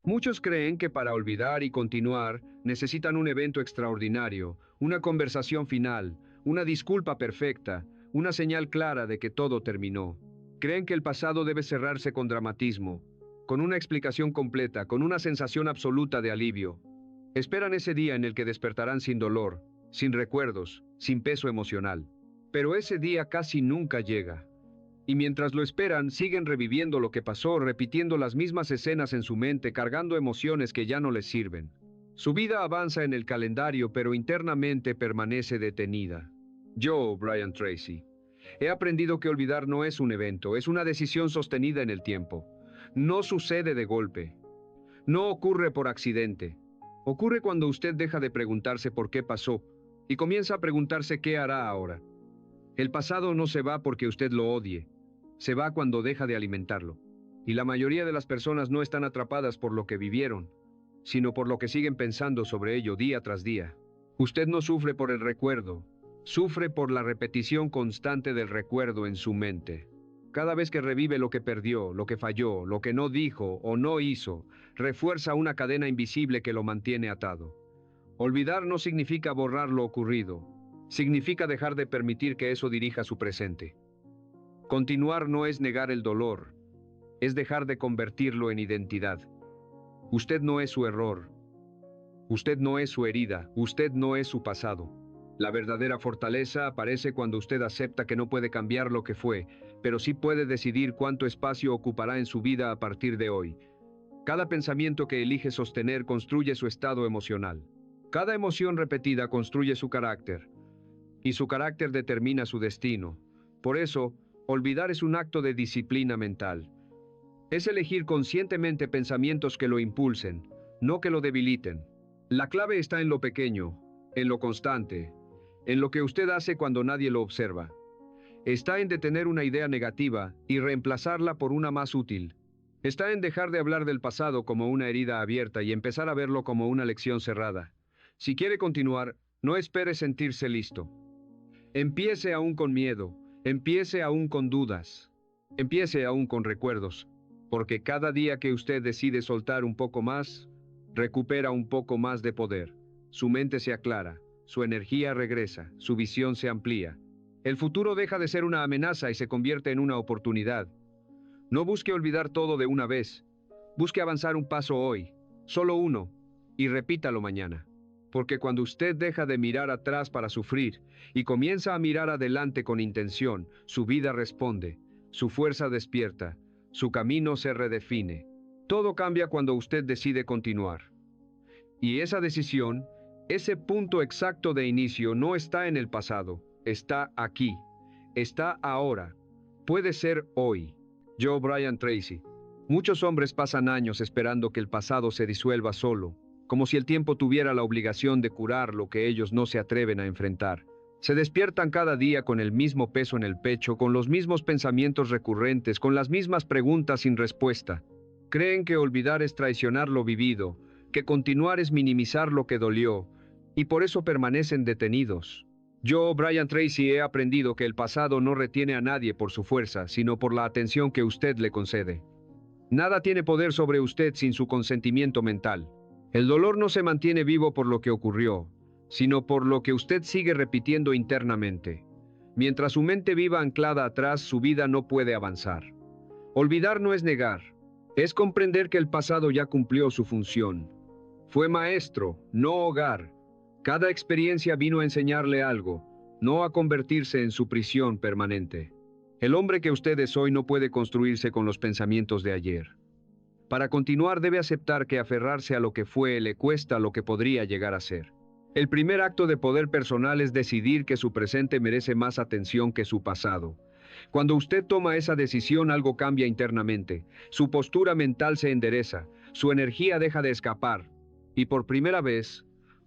Muchos creen que para olvidar y continuar necesitan un evento extraordinario, una conversación final, una disculpa perfecta, una señal clara de que todo terminó. Creen que el pasado debe cerrarse con dramatismo, con una explicación completa, con una sensación absoluta de alivio. Esperan ese día en el que despertarán sin dolor, sin recuerdos, sin peso emocional. Pero ese día casi nunca llega. Y mientras lo esperan, siguen reviviendo lo que pasó, repitiendo las mismas escenas en su mente, cargando emociones que ya no les sirven. Su vida avanza en el calendario, pero internamente permanece detenida. Yo, Brian Tracy, he aprendido que olvidar no es un evento, es una decisión sostenida en el tiempo. No sucede de golpe. No ocurre por accidente. Ocurre cuando usted deja de preguntarse por qué pasó y comienza a preguntarse qué hará ahora. El pasado no se va porque usted lo odie. Se va cuando deja de alimentarlo. Y la mayoría de las personas no están atrapadas por lo que vivieron, sino por lo que siguen pensando sobre ello día tras día. Usted no sufre por el recuerdo, sufre por la repetición constante del recuerdo en su mente. Cada vez que revive lo que perdió, lo que falló, lo que no dijo o no hizo, refuerza una cadena invisible que lo mantiene atado. Olvidar no significa borrar lo ocurrido, significa dejar de permitir que eso dirija su presente. Continuar no es negar el dolor, es dejar de convertirlo en identidad. Usted no es su error, usted no es su herida, usted no es su pasado. La verdadera fortaleza aparece cuando usted acepta que no puede cambiar lo que fue, pero sí puede decidir cuánto espacio ocupará en su vida a partir de hoy. Cada pensamiento que elige sostener construye su estado emocional. Cada emoción repetida construye su carácter, y su carácter determina su destino. Por eso, olvidar es un acto de disciplina mental. Es elegir conscientemente pensamientos que lo impulsen, no que lo debiliten. La clave está en lo pequeño, en lo constante, en lo que usted hace cuando nadie lo observa. Está en detener una idea negativa y reemplazarla por una más útil. Está en dejar de hablar del pasado como una herida abierta y empezar a verlo como una lección cerrada. Si quiere continuar, no espere sentirse listo. Empiece aún con miedo, empiece aún con dudas, empiece aún con recuerdos, porque cada día que usted decide soltar un poco más, recupera un poco más de poder. Su mente se aclara, su energía regresa, su visión se amplía. El futuro deja de ser una amenaza y se convierte en una oportunidad. No busque olvidar todo de una vez, busque avanzar un paso hoy, solo uno, y repítalo mañana. Porque cuando usted deja de mirar atrás para sufrir y comienza a mirar adelante con intención, su vida responde, su fuerza despierta, su camino se redefine. Todo cambia cuando usted decide continuar. Y esa decisión, ese punto exacto de inicio no está en el pasado, está aquí, está ahora, puede ser hoy. Yo, Brian Tracy. Muchos hombres pasan años esperando que el pasado se disuelva solo, como si el tiempo tuviera la obligación de curar lo que ellos no se atreven a enfrentar. Se despiertan cada día con el mismo peso en el pecho, con los mismos pensamientos recurrentes, con las mismas preguntas sin respuesta. Creen que olvidar es traicionar lo vivido, que continuar es minimizar lo que dolió, y por eso permanecen detenidos. Yo, Brian Tracy, he aprendido que el pasado no retiene a nadie por su fuerza, sino por la atención que usted le concede. Nada tiene poder sobre usted sin su consentimiento mental. El dolor no se mantiene vivo por lo que ocurrió, sino por lo que usted sigue repitiendo internamente. Mientras su mente viva anclada atrás, su vida no puede avanzar. Olvidar no es negar, es comprender que el pasado ya cumplió su función. Fue maestro, no hogar. Cada experiencia vino a enseñarle algo, no a convertirse en su prisión permanente. El hombre que usted es hoy no puede construirse con los pensamientos de ayer. Para continuar debe aceptar que aferrarse a lo que fue le cuesta lo que podría llegar a ser. El primer acto de poder personal es decidir que su presente merece más atención que su pasado. Cuando usted toma esa decisión, algo cambia internamente. Su postura mental se endereza, su energía deja de escapar, y por primera vez,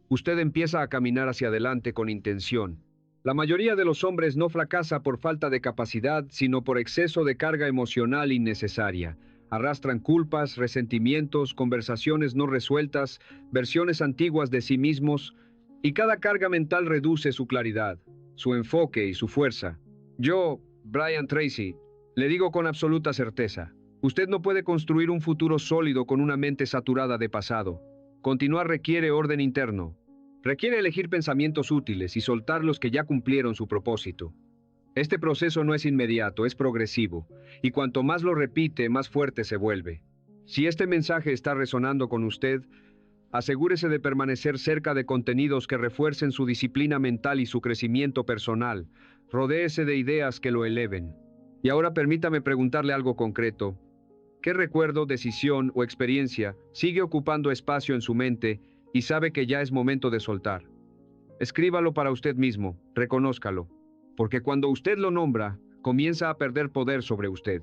usted empieza a caminar hacia adelante con intención. La mayoría de los hombres no fracasa por falta de capacidad, sino por exceso de carga emocional innecesaria. Arrastran culpas, resentimientos, conversaciones no resueltas, versiones antiguas de sí mismos, y cada carga mental reduce su claridad, su enfoque y su fuerza. Yo, Brian Tracy, le digo con absoluta certeza, Usted no puede construir un futuro sólido con una mente saturada de pasado. Continuar requiere orden interno. Requiere elegir pensamientos útiles y soltar los que ya cumplieron su propósito. Este proceso no es inmediato, es progresivo, y cuanto más lo repite, más fuerte se vuelve. Si este mensaje está resonando con usted, asegúrese de permanecer cerca de contenidos que refuercen su disciplina mental y su crecimiento personal. Rodéese de ideas que lo eleven. Y ahora permítame preguntarle algo concreto. ¿Qué recuerdo, decisión o experiencia sigue ocupando espacio en su mente y sabe que ya es momento de soltar? Escríbalo para usted mismo, reconózcalo, porque cuando usted lo nombra, comienza a perder poder sobre usted.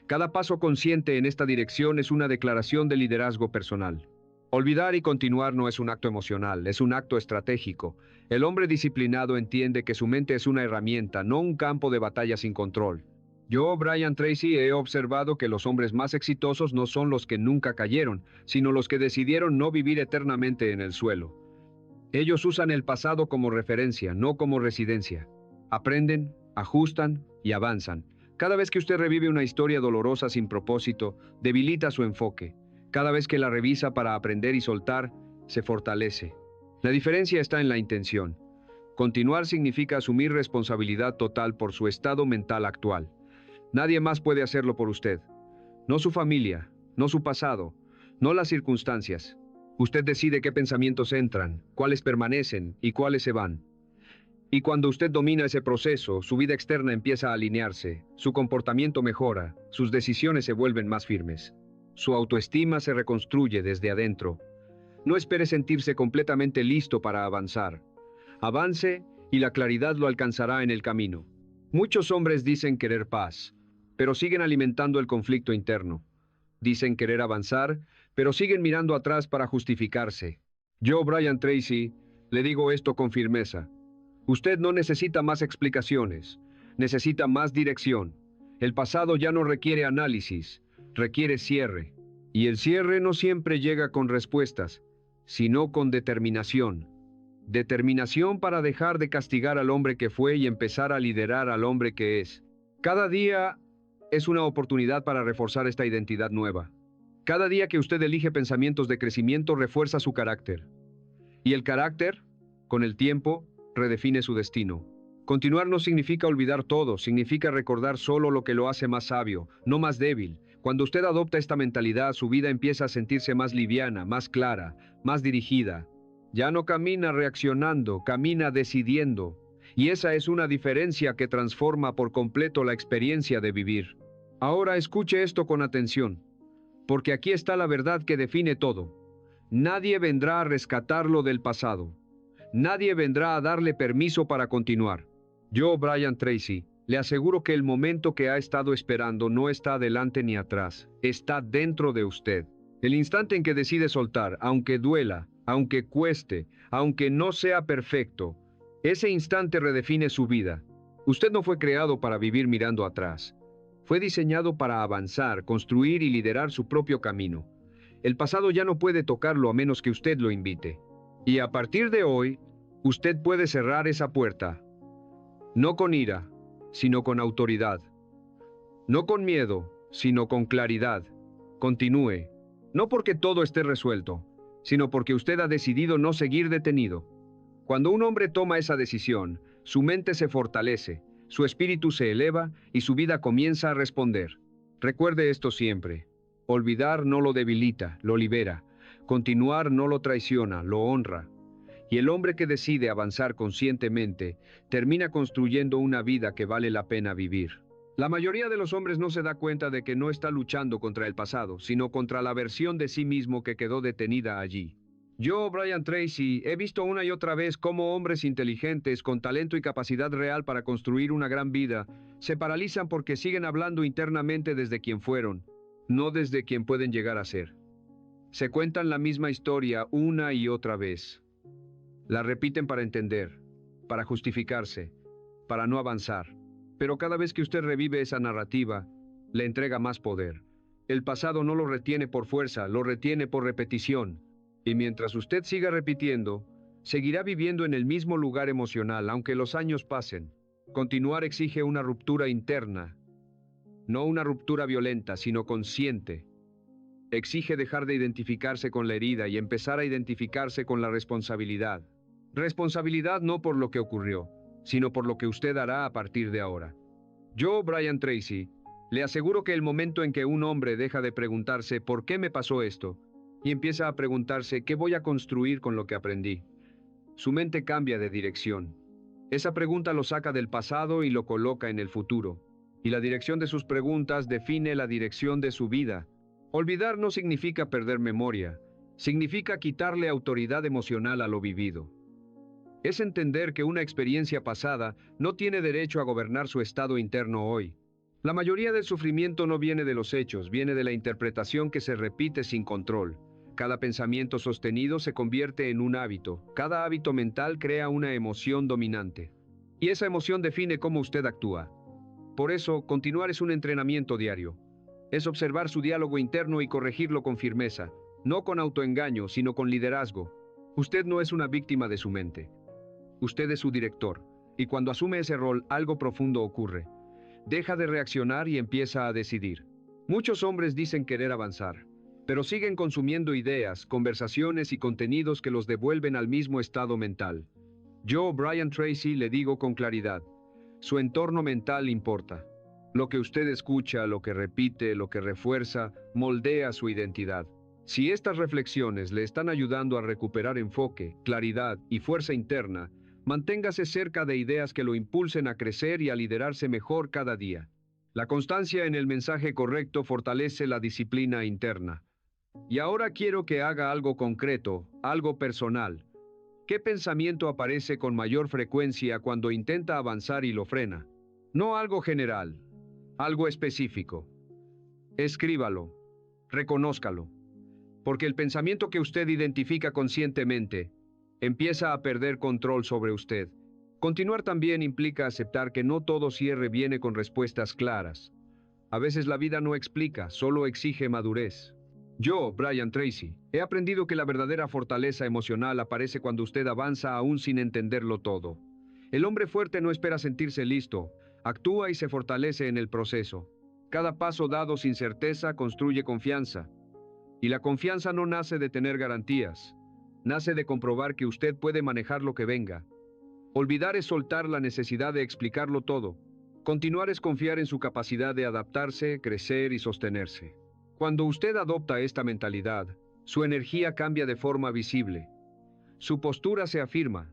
Cada paso consciente en esta dirección es una declaración de liderazgo personal. Olvidar y continuar no es un acto emocional, es un acto estratégico. El hombre disciplinado entiende que su mente es una herramienta, no un campo de batalla sin control. Yo, Brian Tracy, he observado que los hombres más exitosos no son los que nunca cayeron, sino los que decidieron no vivir eternamente en el suelo. Ellos usan el pasado como referencia, no como residencia. Aprenden, ajustan y avanzan. Cada vez que usted revive una historia dolorosa sin propósito, debilita su enfoque. Cada vez que la revisa para aprender y soltar, se fortalece. La diferencia está en la intención. Continuar significa asumir responsabilidad total por su estado mental actual. Nadie más puede hacerlo por usted. No su familia, no su pasado, no las circunstancias. Usted decide qué pensamientos entran, cuáles permanecen y cuáles se van. Y cuando usted domina ese proceso, su vida externa empieza a alinearse, su comportamiento mejora, sus decisiones se vuelven más firmes. Su autoestima se reconstruye desde adentro. No espere sentirse completamente listo para avanzar. Avance y la claridad lo alcanzará en el camino. Muchos hombres dicen querer paz, pero siguen alimentando el conflicto interno. Dicen querer avanzar, pero siguen mirando atrás para justificarse. Yo, Brian Tracy, le digo esto con firmeza. Usted no necesita más explicaciones, necesita más dirección. El pasado ya no requiere análisis, requiere cierre. Y el cierre no siempre llega con respuestas, sino con determinación. Determinación para dejar de castigar al hombre que fue y empezar a liderar al hombre que es. Cada día es una oportunidad para reforzar esta identidad nueva. Cada día que usted elige pensamientos de crecimiento refuerza su carácter. Y el carácter, con el tiempo, redefine su destino. Continuar no significa olvidar todo, significa recordar solo lo que lo hace más sabio, no más débil. Cuando usted adopta esta mentalidad, su vida empieza a sentirse más liviana, más clara, más dirigida. Ya no camina reaccionando, camina decidiendo. Y esa es una diferencia que transforma por completo la experiencia de vivir. Ahora escuche esto con atención, porque aquí está la verdad que define todo. Nadie vendrá a rescatarlo del pasado. Nadie vendrá a darle permiso para continuar. Yo, Brian Tracy, le aseguro que el momento que ha estado esperando no está adelante ni atrás, está dentro de usted. El instante en que decide soltar, aunque duela, aunque cueste, aunque no sea perfecto, ese instante redefine su vida. Usted no fue creado para vivir mirando atrás. Fue diseñado para avanzar, construir y liderar su propio camino. El pasado ya no puede tocarlo a menos que usted lo invite. Y a partir de hoy, usted puede cerrar esa puerta. No con ira, sino con autoridad. No con miedo, sino con claridad. Continúe. No porque todo esté resuelto, sino porque usted ha decidido no seguir detenido. Cuando un hombre toma esa decisión, su mente se fortalece, su espíritu se eleva y su vida comienza a responder. Recuerde esto siempre. Olvidar no lo debilita, lo libera. Continuar no lo traiciona, lo honra. Y el hombre que decide avanzar conscientemente termina construyendo una vida que vale la pena vivir. La mayoría de los hombres no se da cuenta de que no está luchando contra el pasado, sino contra la versión de sí mismo que quedó detenida allí. Yo, Brian Tracy, he visto una y otra vez cómo hombres inteligentes, con talento y capacidad real para construir una gran vida, se paralizan porque siguen hablando internamente desde quien fueron, no desde quien pueden llegar a ser. Se cuentan la misma historia una y otra vez. La repiten para entender, para justificarse, para no avanzar. Pero cada vez que usted revive esa narrativa, le entrega más poder. El pasado no lo retiene por fuerza, lo retiene por repetición. Y mientras usted siga repitiendo, seguirá viviendo en el mismo lugar emocional, aunque los años pasen. Continuar exige una ruptura interna. No una ruptura violenta, sino consciente. Exige dejar de identificarse con la herida y empezar a identificarse con la responsabilidad. Responsabilidad no por lo que ocurrió, sino por lo que usted hará a partir de ahora. Yo, Brian Tracy, le aseguro que el momento en que un hombre deja de preguntarse ¿por qué me pasó esto? Y empieza a preguntarse ¿qué voy a construir con lo que aprendí? Su mente cambia de dirección. Esa pregunta lo saca del pasado y lo coloca en el futuro. Y la dirección de sus preguntas define la dirección de su vida. Olvidar no significa perder memoria, significa quitarle autoridad emocional a lo vivido. Es entender que una experiencia pasada no tiene derecho a gobernar su estado interno hoy. La mayoría del sufrimiento no viene de los hechos, viene de la interpretación que se repite sin control. Cada pensamiento sostenido se convierte en un hábito. Cada hábito mental crea una emoción dominante. Y esa emoción define cómo usted actúa. Por eso, continuar es un entrenamiento diario. Es observar su diálogo interno y corregirlo con firmeza, no con autoengaño, sino con liderazgo. Usted no es una víctima de su mente. Usted es su director, y cuando asume ese rol, algo profundo ocurre. Deja de reaccionar y empieza a decidir. Muchos hombres dicen querer avanzar, pero siguen consumiendo ideas, conversaciones y contenidos que los devuelven al mismo estado mental. Yo, Brian Tracy, le digo con claridad, su entorno mental importa. Lo que usted escucha, lo que repite, lo que refuerza, moldea su identidad. Si estas reflexiones le están ayudando a recuperar enfoque, claridad y fuerza interna, manténgase cerca de ideas que lo impulsen a crecer y a liderarse mejor cada día. La constancia en el mensaje correcto fortalece la disciplina interna. Y ahora quiero que haga algo concreto, algo personal. ¿Qué pensamiento aparece con mayor frecuencia cuando intenta avanzar y lo frena? No algo general. Algo específico. Escríbalo. Reconózcalo. Porque el pensamiento que usted identifica conscientemente empieza a perder control sobre usted. Continuar también implica aceptar que no todo cierre viene con respuestas claras. A veces la vida no explica, solo exige madurez. Yo, Brian Tracy, he aprendido que la verdadera fortaleza emocional aparece cuando usted avanza aún sin entenderlo todo. El hombre fuerte no espera sentirse listo. Actúa y se fortalece en el proceso. Cada paso dado sin certeza construye confianza. Y la confianza no nace de tener garantías. Nace de comprobar que usted puede manejar lo que venga. Olvidar es soltar la necesidad de explicarlo todo. Continuar es confiar en su capacidad de adaptarse, crecer y sostenerse. Cuando usted adopta esta mentalidad, su energía cambia de forma visible. Su postura se afirma.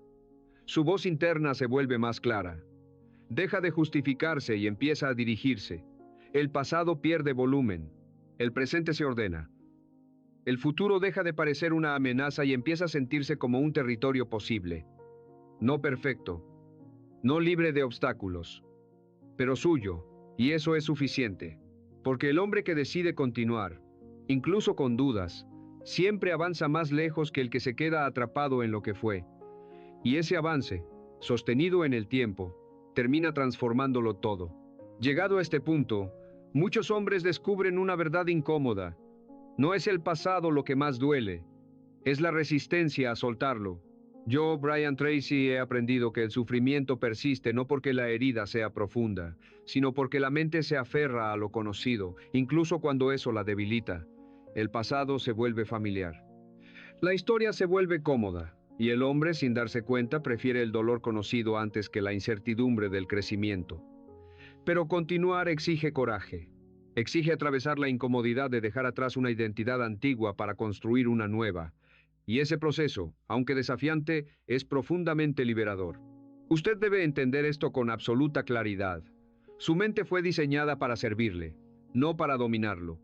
Su voz interna se vuelve más clara. Deja de justificarse y empieza a dirigirse. El pasado pierde volumen. El presente se ordena. El futuro deja de parecer una amenaza y empieza a sentirse como un territorio posible. No perfecto. No libre de obstáculos. Pero suyo. Y eso es suficiente. Porque el hombre que decide continuar, incluso con dudas, siempre avanza más lejos que el que se queda atrapado en lo que fue. Y ese avance, sostenido en el tiempo, termina transformándolo todo. Llegado a este punto, muchos hombres descubren una verdad incómoda. No es el pasado lo que más duele, es la resistencia a soltarlo. Yo, Brian Tracy, he aprendido que el sufrimiento persiste no porque la herida sea profunda, sino porque la mente se aferra a lo conocido, incluso cuando eso la debilita. El pasado se vuelve familiar. La historia se vuelve cómoda. Y el hombre, sin darse cuenta, prefiere el dolor conocido antes que la incertidumbre del crecimiento. Pero continuar exige coraje. Exige atravesar la incomodidad de dejar atrás una identidad antigua para construir una nueva. Y ese proceso, aunque desafiante, es profundamente liberador. Usted debe entender esto con absoluta claridad. Su mente fue diseñada para servirle, no para dominarlo.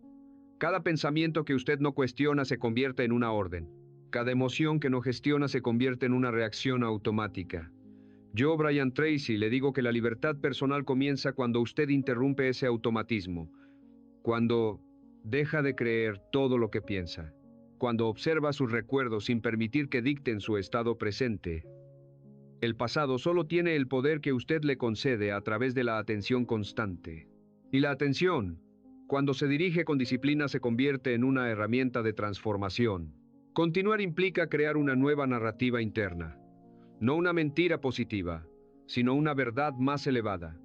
Cada pensamiento que usted no cuestiona se convierte en una orden. Cada emoción que no gestiona se convierte en una reacción automática. Yo, Brian Tracy, le digo que la libertad personal comienza cuando usted interrumpe ese automatismo. Cuando deja de creer todo lo que piensa. Cuando observa sus recuerdos sin permitir que dicten su estado presente. El pasado solo tiene el poder que usted le concede a través de la atención constante. Y la atención, cuando se dirige con disciplina, se convierte en una herramienta de transformación. Continuar implica crear una nueva narrativa interna. No una mentira positiva, sino una verdad más elevada.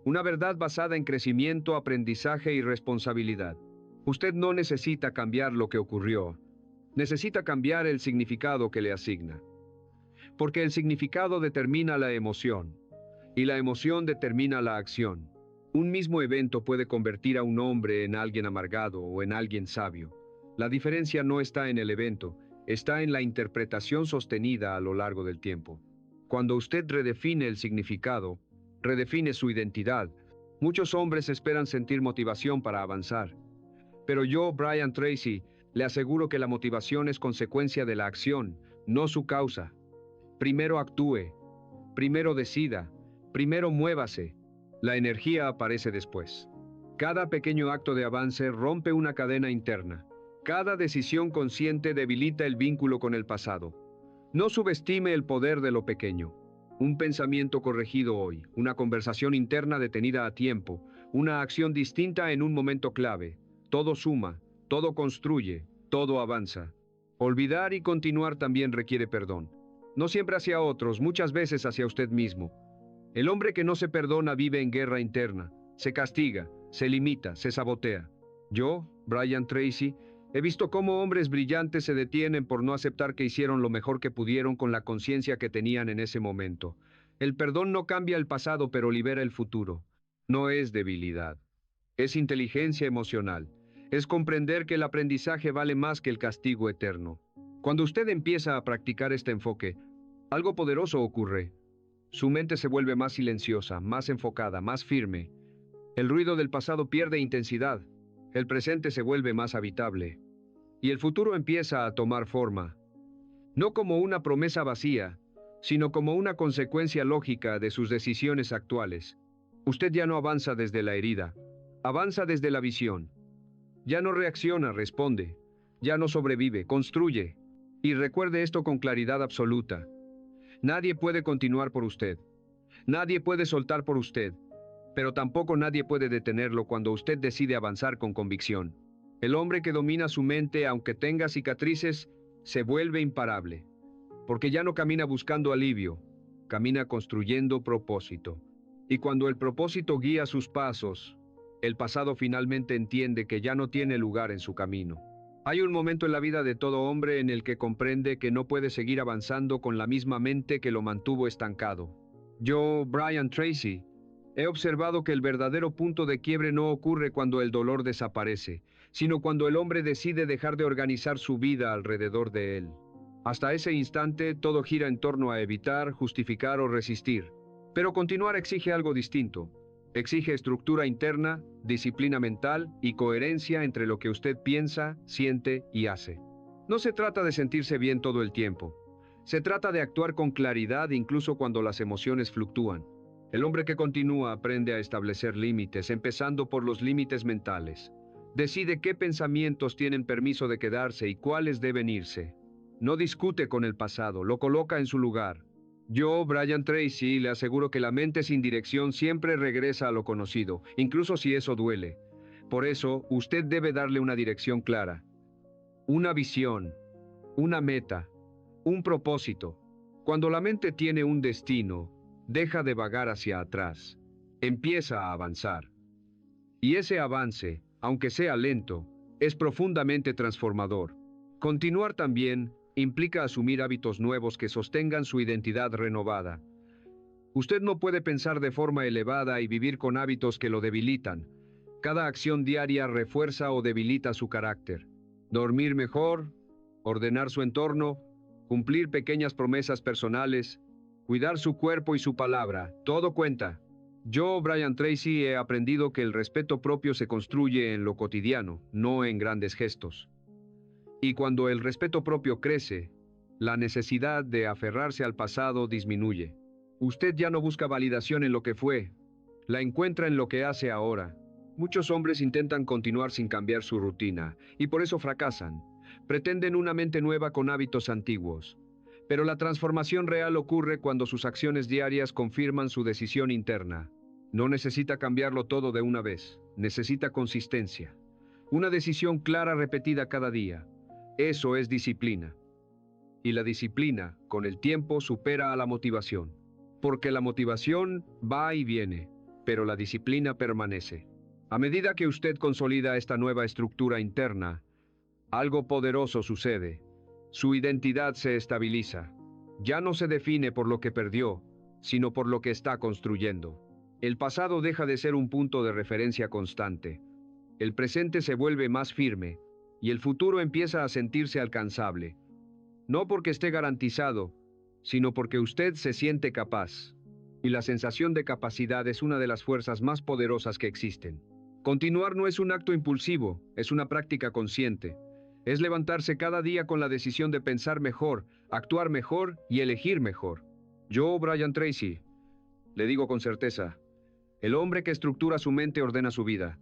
Una verdad basada en crecimiento, aprendizaje y responsabilidad. Usted no necesita cambiar lo que ocurrió, necesita cambiar el significado que le asigna. Porque el significado determina la emoción, y la emoción determina la acción. Un mismo evento puede convertir a un hombre en alguien amargado o en alguien sabio. La diferencia no está en el evento, está en la interpretación sostenida a lo largo del tiempo. Cuando usted redefine el significado, redefine su identidad. Muchos hombres esperan sentir motivación para avanzar. Pero yo, Brian Tracy, le aseguro que la motivación es consecuencia de la acción, no su causa. Primero actúe, primero decida, primero muévase. La energía aparece después. Cada pequeño acto de avance rompe una cadena interna. Cada decisión consciente debilita el vínculo con el pasado. No subestime el poder de lo pequeño. Un pensamiento corregido hoy, una conversación interna detenida a tiempo, una acción distinta en un momento clave. Todo suma, todo construye, todo avanza. Olvidar y continuar también requiere perdón. No siempre hacia otros, muchas veces hacia usted mismo. El hombre que no se perdona vive en guerra interna, se castiga, se limita, se sabotea. Yo, Brian Tracy, he visto cómo hombres brillantes se detienen por no aceptar que hicieron lo mejor que pudieron con la conciencia que tenían en ese momento. El perdón no cambia el pasado, pero libera el futuro. No es debilidad. Es inteligencia emocional. Es comprender que el aprendizaje vale más que el castigo eterno. Cuando usted empieza a practicar este enfoque, algo poderoso ocurre. Su mente se vuelve más silenciosa, más enfocada, más firme. El ruido del pasado pierde intensidad. El presente se vuelve más habitable. Y el futuro empieza a tomar forma. No como una promesa vacía, sino como una consecuencia lógica de sus decisiones actuales. Usted ya no avanza desde la herida, avanza desde la visión. Ya no reacciona, responde. Ya no sobrevive, construye. Y recuerde esto con claridad absoluta. Nadie puede continuar por usted. Nadie puede soltar por usted. Pero tampoco nadie puede detenerlo cuando usted decide avanzar con convicción. El hombre que domina su mente, aunque tenga cicatrices, se vuelve imparable. Porque ya no camina buscando alivio, camina construyendo propósito. Y cuando el propósito guía sus pasos, el pasado finalmente entiende que ya no tiene lugar en su camino. Hay un momento en la vida de todo hombre en el que comprende que no puede seguir avanzando con la misma mente que lo mantuvo estancado. Yo, Brian Tracy, he observado que el verdadero punto de quiebre no ocurre cuando el dolor desaparece, sino cuando el hombre decide dejar de organizar su vida alrededor de él. Hasta ese instante, todo gira en torno a evitar, justificar o resistir. Pero continuar exige algo distinto. Exige estructura interna, disciplina mental y coherencia entre lo que usted piensa, siente y hace. No se trata de sentirse bien todo el tiempo. Se trata de actuar con claridad incluso cuando las emociones fluctúan. El hombre que continúa aprende a establecer límites, empezando por los límites mentales. Decide qué pensamientos tienen permiso de quedarse y cuáles deben irse. No discute con el pasado, lo coloca en su lugar. Yo, Brian Tracy, le aseguro que la mente sin dirección siempre regresa a lo conocido, incluso si eso duele. Por eso, usted debe darle una dirección clara. Una visión, una meta, un propósito. Cuando la mente tiene un destino, deja de vagar hacia atrás. Empieza a avanzar. Y ese avance, aunque sea lento, es profundamente transformador. Continuar también implica asumir hábitos nuevos que sostengan su identidad renovada. Usted no puede pensar de forma elevada y vivir con hábitos que lo debilitan. Cada acción diaria refuerza o debilita su carácter. Dormir mejor, ordenar su entorno, cumplir pequeñas promesas personales, cuidar su cuerpo y su palabra, todo cuenta. Yo, Brian Tracy, he aprendido que el respeto propio se construye en lo cotidiano, no en grandes gestos. Y cuando el respeto propio crece, la necesidad de aferrarse al pasado disminuye. Usted ya no busca validación en lo que fue, la encuentra en lo que hace ahora. Muchos hombres intentan continuar sin cambiar su rutina, y por eso fracasan. Pretenden una mente nueva con hábitos antiguos. Pero la transformación real ocurre cuando sus acciones diarias confirman su decisión interna. No necesita cambiarlo todo de una vez, necesita consistencia. Una decisión clara repetida cada día. Eso es disciplina. Y la disciplina, con el tiempo, supera a la motivación. Porque la motivación va y viene. pero la disciplina permanece. A medida que usted consolida esta nueva estructura interna, algo poderoso sucede. Su identidad se estabiliza. Ya no se define por lo que perdió, sino por lo que está construyendo. El pasado deja de ser un punto de referencia constante. El presente se vuelve más firme, y el futuro empieza a sentirse alcanzable. No porque esté garantizado, sino porque usted se siente capaz. Y la sensación de capacidad es una de las fuerzas más poderosas que existen. Continuar no es un acto impulsivo, es una práctica consciente. Es levantarse cada día con la decisión de pensar mejor, actuar mejor y elegir mejor. Yo, Brian Tracy, le digo con certeza, el hombre que estructura su mente ordena su vida,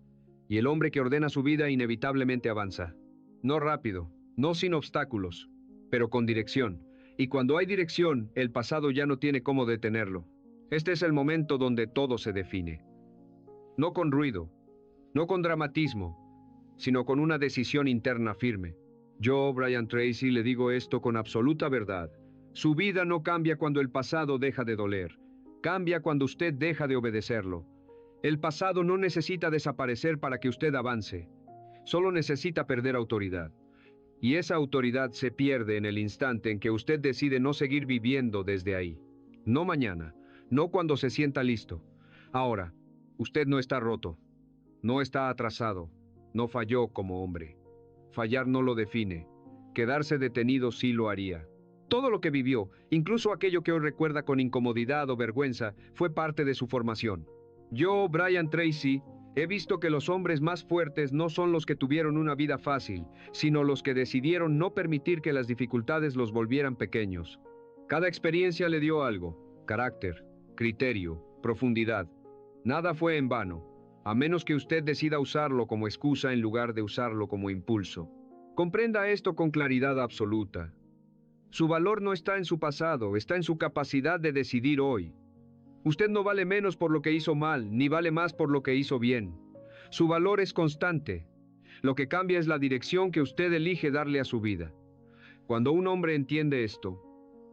y el hombre que ordena su vida inevitablemente avanza. No rápido, no sin obstáculos, pero con dirección. Y cuando hay dirección, el pasado ya no tiene cómo detenerlo. Este es el momento donde todo se define. No con ruido, no con dramatismo, sino con una decisión interna firme. Yo, Brian Tracy, le digo esto con absoluta verdad. Su vida no cambia cuando el pasado deja de doler. Cambia cuando usted deja de obedecerlo. El pasado no necesita desaparecer para que usted avance. Solo necesita perder autoridad. Y esa autoridad se pierde en el instante en que usted decide no seguir viviendo desde ahí. No mañana, no cuando se sienta listo. Ahora, usted no está roto, no está atrasado, no falló como hombre. Fallar no lo define. Quedarse detenido sí lo haría. Todo lo que vivió, incluso aquello que hoy recuerda con incomodidad o vergüenza, fue parte de su formación. Yo, Brian Tracy, he visto que los hombres más fuertes no son los que tuvieron una vida fácil, sino los que decidieron no permitir que las dificultades los volvieran pequeños. Cada experiencia le dio algo: carácter, criterio, profundidad. Nada fue en vano, a menos que usted decida usarlo como excusa en lugar de usarlo como impulso. Comprenda esto con claridad absoluta. Su valor no está en su pasado, está en su capacidad de decidir hoy. Usted no vale menos por lo que hizo mal, ni vale más por lo que hizo bien. Su valor es constante. Lo que cambia es la dirección que usted elige darle a su vida. Cuando un hombre entiende esto,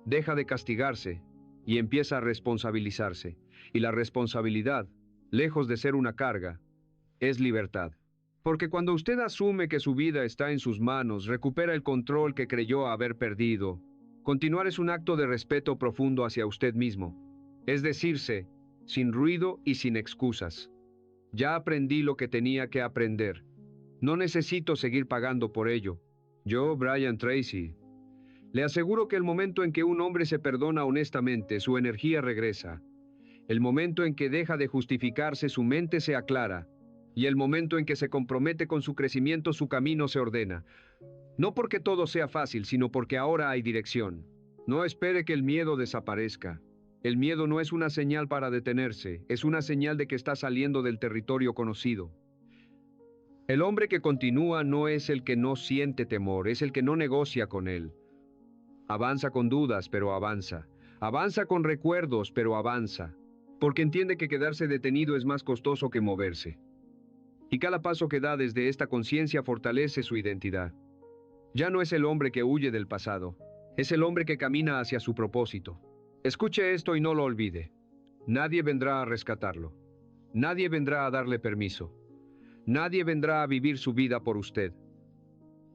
deja de castigarse y empieza a responsabilizarse. Y la responsabilidad, lejos de ser una carga, es libertad. Porque cuando usted asume que su vida está en sus manos, recupera el control que creyó haber perdido. Continuar es un acto de respeto profundo hacia usted mismo. Es decirse, sin ruido y sin excusas: ya aprendí lo que tenía que aprender. No necesito seguir pagando por ello. Yo, Brian Tracy, le aseguro que el momento en que un hombre se perdona honestamente, su energía regresa. El momento en que deja de justificarse, su mente se aclara. Y el momento en que se compromete con su crecimiento, su camino se ordena. No porque todo sea fácil, sino porque ahora hay dirección. No espere que el miedo desaparezca. El miedo no es una señal para detenerse, es una señal de que está saliendo del territorio conocido. El hombre que continúa no es el que no siente temor, es el que no negocia con él. Avanza con dudas, pero avanza. Avanza con recuerdos, pero avanza. Porque entiende que quedarse detenido es más costoso que moverse. Y cada paso que da desde esta conciencia fortalece su identidad. Ya no es el hombre que huye del pasado, es el hombre que camina hacia su propósito. Escuche esto y no lo olvide. Nadie vendrá a rescatarlo. Nadie vendrá a darle permiso. Nadie vendrá a vivir su vida por usted.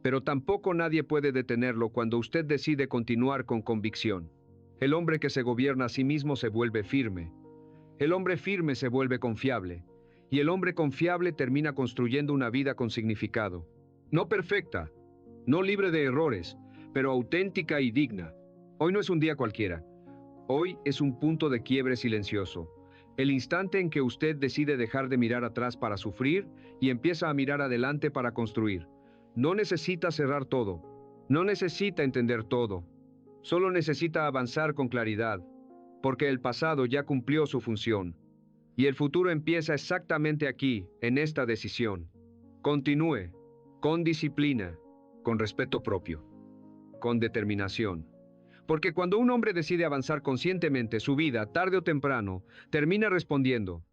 Pero tampoco nadie puede detenerlo cuando usted decide continuar con convicción. El hombre que se gobierna a sí mismo se vuelve firme. El hombre firme se vuelve confiable. Y el hombre confiable termina construyendo una vida con significado. No perfecta, no libre de errores, pero auténtica y digna. Hoy no es un día cualquiera. Hoy es un punto de quiebre silencioso. El instante en que usted decide dejar de mirar atrás para sufrir y empieza a mirar adelante para construir. No necesita cerrar todo. No necesita entender todo. Solo necesita avanzar con claridad, porque el pasado ya cumplió su función. Y el futuro empieza exactamente aquí, en esta decisión. Continúe, con disciplina, con respeto propio, con determinación. Porque cuando un hombre decide avanzar conscientemente, su vida, tarde o temprano, termina respondiendo: